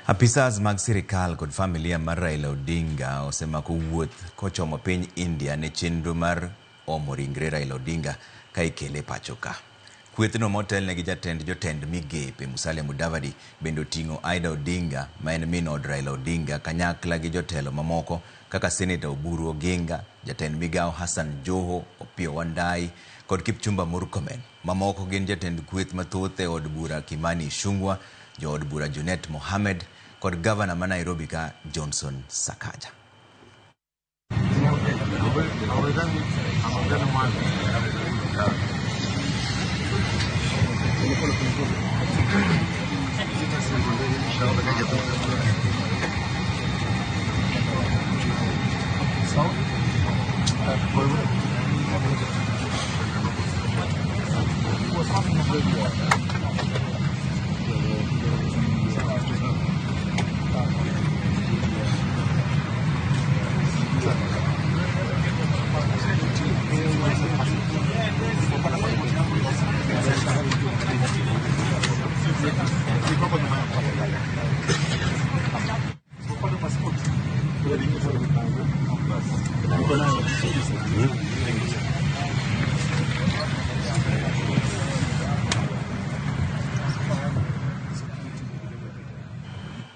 Apisas mag sirikal kod familia mar Raila Odinga osemako wuoth kochomo piny India ne chenro mar omo ringre Raila Odinga ka ikele pacho ka. Kwethno motelne gi jotend migepe Musalia Mudavadi bende oting'o Aida Odinga ma en min od Raila Odinga kanyakla gi jotelo mamoko kaka Senator Oburu Oginga, jatend migao Hassan Joho, Opiyo Wandayi kod Kipchumba Murkomen. Mamoko gin jatend kweth mathoth e od bura Kimani Ichung'wah, jo od bura Junet Mohammed kod gavana ma Nairobi ka Johnson Sakaja.